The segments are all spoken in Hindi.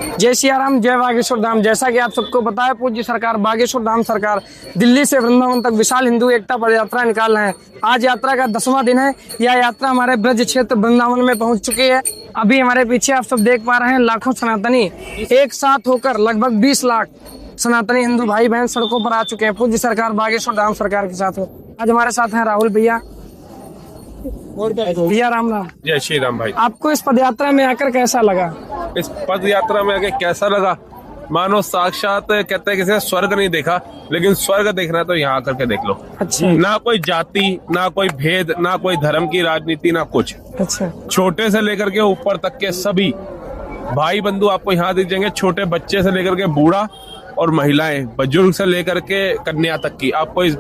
जय सियाराम, जय बागेश्वर धाम। जैसा कि आप सबको पता है, पूज्य सरकार बागेश्वर धाम सरकार दिल्ली से वृंदावन तक विशाल हिंदू एकता पद यात्रा निकाल रहे हैं। आज यात्रा का 10वां दिन है। यह यात्रा हमारे ब्रज क्षेत्र वृंदावन में पहुंच चुकी है। अभी हमारे पीछे आप सब देख पा रहे हैं, लाखों सनातनी एक साथ होकर लगभग 20 लाख सनातनी हिंदू भाई बहन सड़कों पर आ चुके हैं पूज्य सरकार बागेश्वर धाम सरकार के साथ। आज हमारे साथ हैं राहुल भैया। भैया राम राम। जय श्री राम भाई। आपको इस पद यात्रा में आकर कैसा लगा? इस पद यात्रा में आके कैसा लगा, मानो साक्षात कहते हैं किसी ने स्वर्ग नहीं देखा, लेकिन स्वर्ग देखना है तो यहाँ आकर के देख लो। अच्छा। ना कोई जाति, ना कोई भेद, ना कोई धर्म की राजनीति, ना कुछ। अच्छा। छोटे से लेकर के ऊपर तक के सभी भाई बंधु आपको यहाँ दिख जाएंगे। छोटे बच्चे से लेकर के बूढ़ा और महिलाएं, बुजुर्ग से लेकर के कन्या तक की आपको इस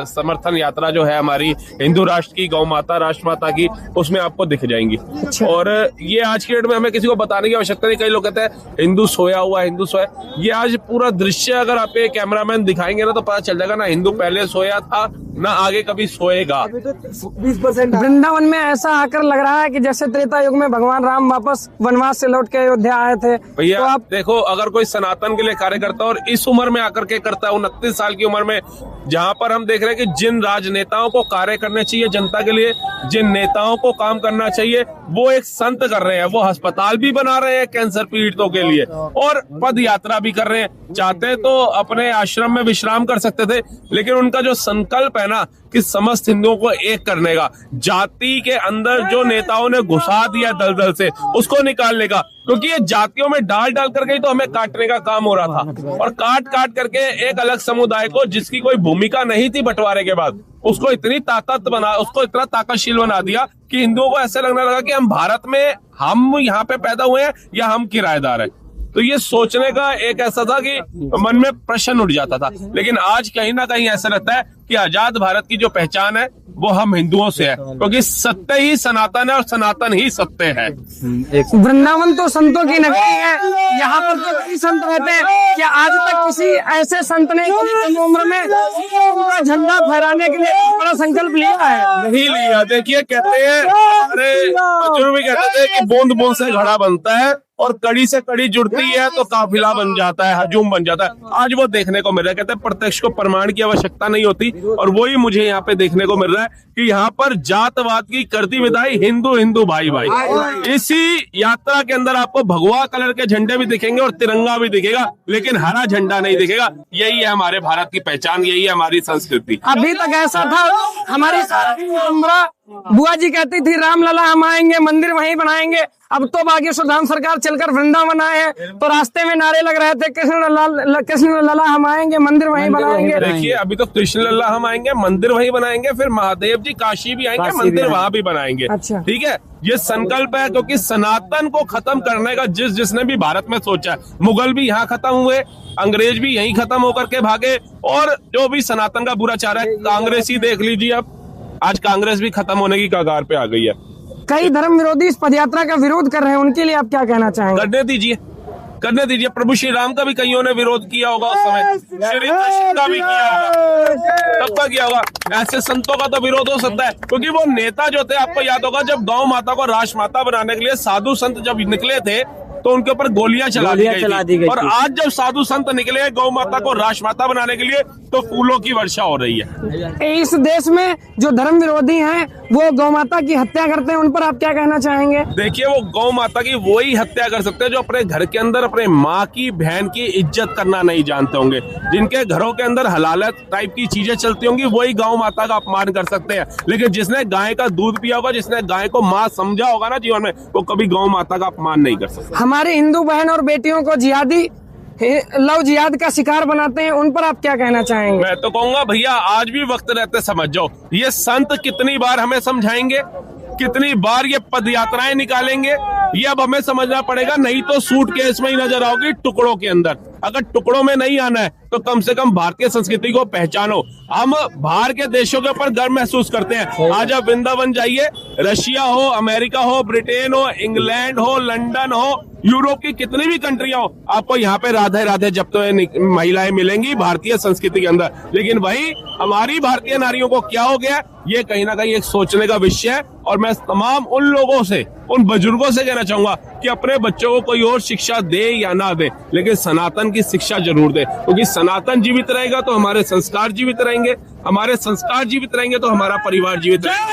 समर्थन यात्रा जो है हमारी हिंदू राष्ट्र की, गौ माता, राष्ट्र माता की, उसमें आपको दिख जाएंगी। अच्छा। और ये आज की डेट में हमें किसी को बताने की आवश्यकता नहीं। कई लोग कहते हैं हिंदू सोया हुआ, हिंदू सोया। ये आज पूरा दृश्य अगर आप कैमरामैन दिखाएंगे ना तो पता चल जाएगा, ना हिंदू पहले सोया था, ना आगे कभी सोएगा। वृंदावन में ऐसा आकर लग रहा है कि जैसे त्रेता युग में भगवान राम वापस वनवास से लौट के अयोध्या आए थे। भैया तो आप देखो, अगर कोई सनातन के लिए कार्य करता है और इस उम्र में आकर के करता है, 29 साल की उम्र में, जहां पर हम देख रहे हैं कि जिन राजनेताओं को कार्य करने चाहिए जनता के लिए, जिन नेताओं को काम करना चाहिए, वो एक संत कर रहे हैं। वो अस्पताल भी बना रहे हैं कैंसर पीड़ितों के लिए और पद यात्रा भी कर रहे हैं। चाहते तो अपने आश्रम में विश्राम कर सकते थे, लेकिन उनका जो संकल्प है ना कि समस्त हिंदुओं को एक करने का, जाति के अंदर जो नेताओं ने घुसा दिया दलदल से, उसको निकालने का, क्योंकि ये जातियों में डाल डाल करके ही तो हमें काटने का काम हो रहा था। और काट काट करके एक अलग समुदाय को, जिसकी कोई भूमिका नहीं थी बंटवारे के बाद, उसको इतना ताकतशील बना दिया कि हिंदुओं को ऐसे लगने लगा कि हम भारत में, हम यहाँ पे पैदा हुए हैं या हम किराएदार हैं। तो ये सोचने का एक ऐसा था कि मन में प्रश्न उठ जाता था। लेकिन आज कहीं ना कहीं ऐसा लगता है कि आजाद भारत की जो पहचान है वो हम हिंदुओं से है, क्योंकि सत्य ही सनातन है और सनातन ही सत्य है। वृंदावन तो संतों की नगरी है। यहाँ पर तो कई संत रहते हैं। क्या आज तक किसी ऐसे संत ने कम उम्र में पूरा झंडा फहराने के लिए बड़ा संकल्प लिया है? नहीं लिया। देखिए, कहते हैं, अरे बुजुर्ग भी कहते थे कि बूंद बूंद से घड़ा बनता है और कड़ी से कड़ी जुड़ती है तो काफिला बन जाता है, हजूम बन जाता है। आज वो देखने को मिल रहा है। कहते हैं प्रत्यक्ष को प्रमाण की आवश्यकता नहीं होती, और वही मुझे यहाँ पे देखने को मिल रहा है कि यहाँ पर जातवाद की करती विदाई हिंदू हिंदू भाई भाई। इसी यात्रा के अंदर आपको भगवा कलर के झंडे भी दिखेंगे और तिरंगा भी दिखेगा, लेकिन हरा झंडा नहीं दिखेगा। यही है हमारे भारत की पहचान, यही है हमारी संस्कृति। अभी तक ऐसा था, हमारी बुआ जी कहती थी रामलला हम आएंगे, मंदिर वहीं बनाएंगे। अब तो बागेश्वर धाम सरकार चलकर वृंदावन आए हैं, तो रास्ते में नारे लग रहे थे कृष्ण लला हम आएंगे, मंदिर वहीं बनाएंगे। देखिए, अभी तो कृष्ण लल्ला हम आएंगे, मंदिर वहीं बनाएंगे, फिर महादेव जी काशी भी आएंगे, मंदिर वहां भी बनाएंगे। अच्छा। ठीक है, ये संकल्प है, क्योंकि सनातन को खत्म करने का जिसने भी भारत में सोचा है, मुगल भी यहाँ खत्म हुए, अंग्रेज भी यहीं खत्म होकर के भागे, और जो भी सनातन का बुरा चाह रहा है, कांग्रेस ही देख लीजिए। अब आज कांग्रेस भी खत्म होने की कगार पे आ गई है। कई धर्म विरोधी इस पदयात्रा का विरोध कर रहे हैं, उनके लिए आप क्या कहना चाहेंगे? करने दीजिए। प्रभु श्री राम का भी कईयों ने विरोध किया होगा उस समय, श्री कृष्ण का भी किया होगा, सबका किया होगा। ऐसे संतों का तो विरोध हो सकता है, क्योंकि वो नेता जो थे, आपको याद होगा जब गौ माता को राष्ट्र माता बनाने के लिए साधु संत जब निकले थे तो उनके ऊपर गोलियां चला दी गई थी। और आज जब साधु संत निकले गौ माता को राष्ट्र माता बनाने के लिए, तो फूलों की वर्षा हो रही है। इस देश में जो धर्म विरोधी हैं वो गौ माता की हत्या करते हैं, उन पर आप क्या कहना चाहेंगे? देखिए, वो गौ माता की वही हत्या कर सकते हैं जो अपने घर के अंदर अपने माँ की, बहन की इज्जत करना नहीं जानते होंगे। जिनके घरों के अंदर हलालत टाइप की चीजें चलती होंगी, वही गौ माता का अपमान कर सकते हैं। लेकिन जिसने गाय का दूध पिया होगा, जिसने गाय को माँ समझा होगा ना जीवन में, वो कभी गौ माता का अपमान नहीं कर सकता। हमारे हिंदू बहन और बेटियों को जिहादी लव जिहाद का शिकार बनाते हैं, उन पर आप क्या कहना चाहेंगे? मैं तो कहूंगा भैया, आज भी वक्त रहते समझ जाओ। ये संत कितनी बार हमें समझाएंगे, कितनी बार ये पद यात्राएं निकालेंगे, ये अब हमें समझना पड़ेगा। नहीं तो सूटकेस में ही नजर आओगी, टुकड़ों के अंदर। अगर टुकड़ों में नहीं आना है तो कम से कम भारतीय संस्कृति को पहचानो। हम बाहर के देशों के ऊपर गर्व महसूस करते हैं। आज आप वृंदावन जाइए, रशिया हो, अमेरिका हो, ब्रिटेन हो, इंग्लैंड हो, लंदन हो, यूरोप की कितनी भी कंट्रियां हो, आपको यहाँ पे राधे राधे जपते हुए महिलाएं मिलेंगी भारतीय संस्कृति के अंदर। लेकिन वही हमारी भारतीय नारियों को क्या हो गया, ये कहीं ना कहीं एक सोचने का विषय है। और मैं तमाम उन लोगों से, उन बुजुर्गों से कहना चाहूंगा कि अपने बच्चों को कोई और शिक्षा दे या ना दे, लेकिन सनातन की शिक्षा जरूर दे, क्योंकि सनातन जीवित रहेगा तो हमारे संस्कार जीवित रहेंगे, हमारे संस्कार जीवित रहेंगे तो हमारा परिवार जीवित रहेगा।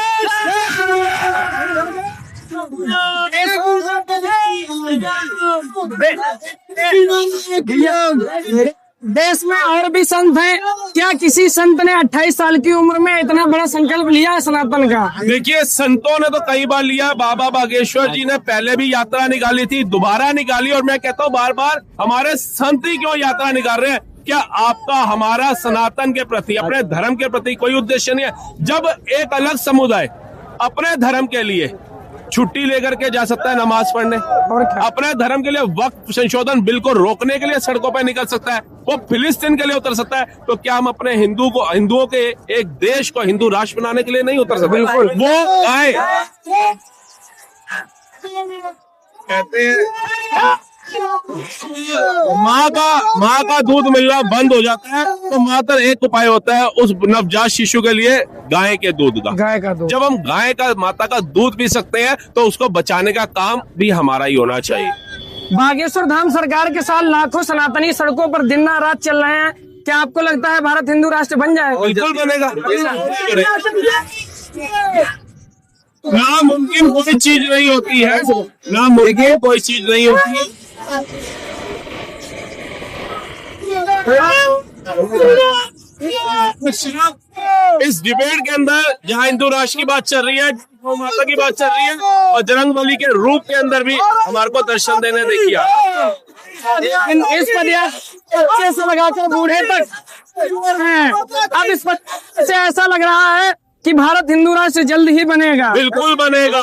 देश में और भी संत हैं, क्या किसी संत ने 28 साल की उम्र में इतना बड़ा संकल्प लिया है सनातन का? देखिए, संतों ने तो कई बार लिया। बाबा बागेश्वर जी ने पहले भी यात्रा निकाली थी, दोबारा निकाली। और मैं कहता हूँ बार बार हमारे संत ही क्यों यात्रा निकाल रहे हैं? क्या आपका हमारा सनातन के प्रति, अपने धर्म के प्रति कोई उद्देश्य नहीं है? जब एक अलग समुदाय अपने धर्म के लिए छुट्टी लेकर के जा सकता है नमाज पढ़ने, अपने धर्म के लिए वक्त संशोधन बिल को रोकने के लिए सड़कों पर निकल सकता है, वो फिलिस्तीन के लिए उतर सकता है, तो क्या हम अपने हिंदुओं के एक देश को हिंदू राष्ट्र बनाने के लिए नहीं उतर सकते? बिल्कुल। वो आए कहते हैं माँ का दूध मिलना बंद हो जाता है, तो मात्र एक उपाय होता है उस नवजात शिशु के लिए, गाय के दूध का। गाय का दूध। जब हम गाय का, माता का दूध पी सकते हैं, तो उसको बचाने का काम भी हमारा ही होना चाहिए। बागेश्वर धाम सरकार के साथ लाखों सनातनी सड़कों पर दिन रात चल रहे हैं, क्या आपको लगता है भारत हिंदू राष्ट्र बन जाएगा? बिल्कुल बनेगा। नामुमकिन कोई चीज नहीं होती है, नामुमकिन कोई चीज नहीं होती है। इस डिबेट के अंदर जहाँ हिंदू राष्ट्र की बात चल रही है, गौ माता की बात चल रही है, और बजरंगबली के रूप के अंदर भी हमारे को दर्शन देने देखिए। इस बच्चे से लगाकर बूढ़े तक हैं। अब इस बच्चे से ऐसा लग रहा है कि भारत हिंदू राष्ट्र जल्द ही बनेगा। बिल्कुल बनेगा।